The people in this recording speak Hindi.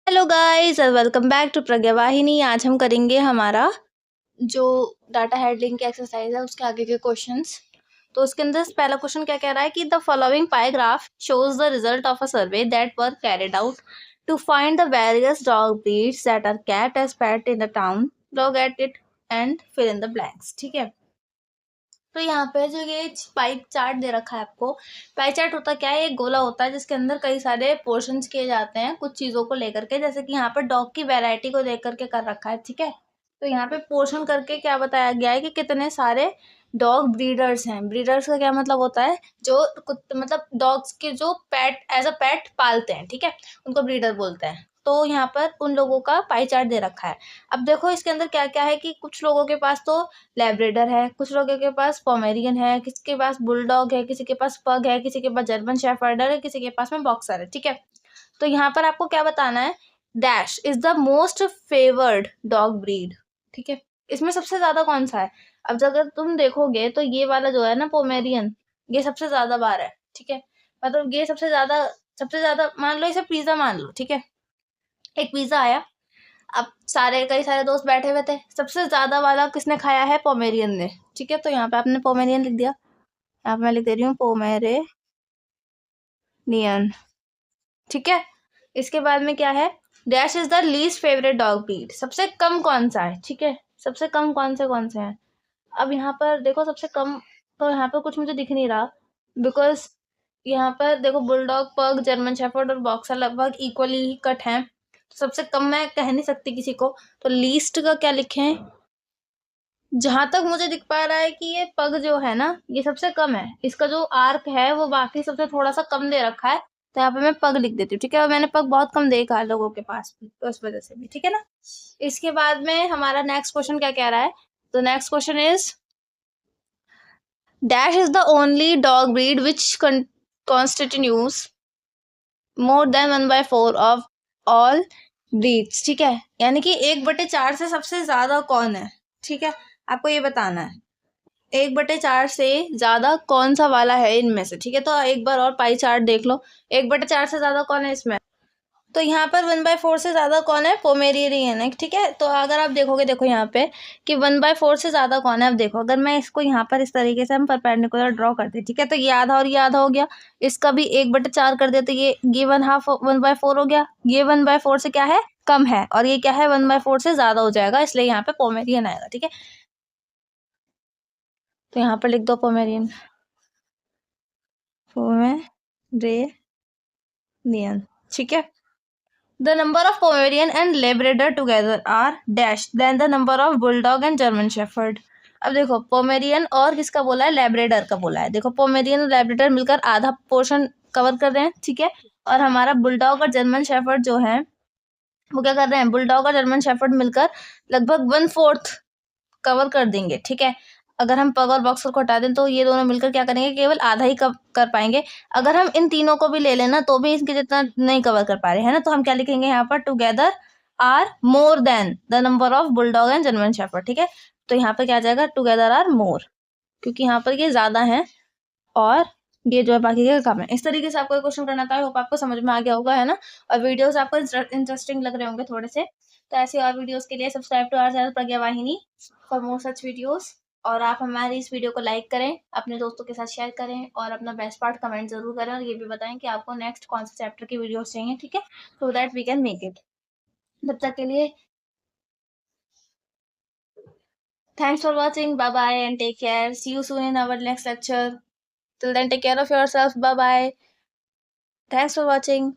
हेलो गाइस और वेलकम बैक टू प्रज्ञा वाहिनी। आज हम करेंगे हमारा जो डाटा हैंडलिंग की एक्सरसाइज है उसके आगे के क्वेश्चंस। तो उसके अंदर पहला क्वेश्चन क्या कह रहा है कि the following pie graph shows the result of a survey that were carried out to find the various dog breeds that are kept as pet in the town. Look at it and fill in the blanks. ठीक है, तो यहाँ पे जो ये पाई चार्ट दे रखा है आपको, पाई चार्ट होता क्या है, एक गोला होता है जिसके अंदर कई सारे पोर्शंस किए जाते हैं कुछ चीज़ों को लेकर के, जैसे कि यहाँ पर डॉग की वैरायटी को लेकर के कर रखा है। ठीक है, तो यहाँ पे पोर्शन करके क्या बताया गया है कि कितने सारे डॉग ब्रीडर्स हैं। ब्रीडर्स का क्या मतलब होता है, जो मतलब डॉग्स के जो पेट एज अ पेट पालते हैं, ठीक है, उनको ब्रीडर बोलते हैं। तो यहाँ पर उन लोगों का पाई चार्ट दे रखा है। अब देखो इसके अंदर क्या क्या है कि कुछ लोगों के पास तो लैब्राडोर है, कुछ लोगों के पास पोमेरियन है, किसी के पास बुलडॉग है, किसी के पास पग है, किसी के पास जर्मन शेफर्डर है, किसी के पास में बॉक्सर है। ठीक है, तो यहाँ पर आपको क्या बताना है, dash is the most favoured dog breed. ठीक है, इसमें सबसे ज्यादा कौन सा है। अब अगर तुम देखोगे तो ये वाला जो है ना पोमेरियन, ये सबसे ज्यादा बार है। ठीक है, मतलब ये सबसे ज्यादा मान लो, इसे पिज्जा मान लो। ठीक है, एक पिज्जा आया, अब कई सारे दोस्त बैठे हुए थे, सबसे ज्यादा वाला किसने खाया है, पोमेरियन ने। ठीक है, तो यहाँ पे आपने पोमेरियन लिख दिया, यहाँ पे मैं लिख दे रही हूँ पोमेरेनियन। ठीक है, इसके बाद में क्या है, dash is the least favourite dog breed, सबसे कम कौन सा है। ठीक है, सबसे कम कौन से हैं। अब यहाँ पर देखो सबसे कम, तो यहाँ पर कुछ मुझे दिख नहीं रहा, बिकॉज यहाँ पर देखो बुलडॉग, पग, जर्मन शेफर्ड और बॉक्सर लगभग इक्वली ही कट हैं, तो सबसे कम मैं कह नहीं सकती किसी को, तो लीस्ट का क्या लिखें। जहां तक मुझे दिख पा रहा है कि ये पग जो है ना, ये सबसे कम है, इसका जो आर्क है वो बाकी सबसे थोड़ा सा कम दे रखा है, तो यहाँ पे मैं पग लिख देती हूँ। ठीक है, और मैंने पग बहुत कम देखा है लोगों के पास भी, तो उस वजह से भी। ठीक है ना, इसके बाद में हमारा नेक्स्ट क्वेश्चन क्या कह रहा है, तो next question is dash is the only dog breed which constitutes more than 1/4 of all breeds. ठीक है, यानी कि 1/4 से सबसे ज्यादा कौन है। ठीक है, आपको ये बताना है 1/4 से ज्यादा कौन सा वाला है इनमें से। ठीक है, तो एक बार और पाई चार्ट देख लो, 1/4 से ज्यादा कौन है इसमें, तो यहाँ पर 1/4 से ज्यादा कौन है, पोमेरियन है। ठीक है, तो अगर आप देखोगे, देखो यहाँ पे कि 1/4 से ज्यादा कौन है। अब देखो अगर मैं इसको यहाँ पर इस तरीके से हम परपेंडिकुलर ड्रॉ करते हैं, ठीक है, तो ये आधा और ये आधा हो गया, इसका भी 1/4 कर दिया, तो ये 1/4 हो गया, ये 1/4 से क्या है, कम है, और ये क्या है 1/4 से ज्यादा हो जाएगा, इसलिए यहाँ पे पोमेरियन आएगा। ठीक है, तो यहाँ पर लिख दो पोमेरियन, पोमेरेनियन। ठीक है, the number of Pomeranian and Labrador together are dash than the number of Bulldog and German Shepherd। अब देखो पोमेरियन और किसका बोला है, लैब्राडोर का बोला है। देखो पोमेरियन और लैब्राडोर मिलकर आधा पोर्शन कवर कर रहे हैं। ठीक है, और हमारा बुलडॉग और जर्मन शेफर्ड जो है वो क्या कर रहे हैं, बुलडॉग और जर्मन शेफर्ड मिलकर लगभग 1/4 कवर कर देंगे। ठीक है, अगर हम पग और बॉक्सर को हटा दें तो ये दोनों मिलकर क्या करेंगे, केवल आधा ही कर पाएंगे। अगर हम इन तीनों को भी ले लेना तो भी इसके जितना नहीं कवर कर पा रहे हैं ना, तो हम क्या लिखेंगे यहाँ पर, together are more than the number of bulldog and German shepherd. ठीक है, तो यहाँ पर क्या आ जाएगा, टुगेदर आर मोर, क्योंकि यहाँ पर ये ज्यादा है और ये जो है बाकी के कम है। इस तरीके से आपको क्वेश्चन करना था, होप आपको समझ में आ गया होगा, है ना। और वीडियोस आपको इंटरेस्टिंग लग रहे होंगे थोड़े से, तो ऐसे और वीडियोस के लिए सब्सक्राइब टू आवर चैनल प्रज्ञा वाहिनी फॉर मोर सच वीडियोस। और आप हमारी इस वीडियो को लाइक करें, अपने दोस्तों के साथ शेयर करें, और अपना बेस्ट पार्ट कमेंट जरूर करें, और ये भी बताएं कि आपको नेक्स्ट कौन से चैप्टर की वीडियोस चाहिए। ठीक है, so that we can make it. तब तक के लिए thanks for watching, bye bye and take care, see you soon in our next lecture. Till then, take care of yourself, bye bye, thanks for watching.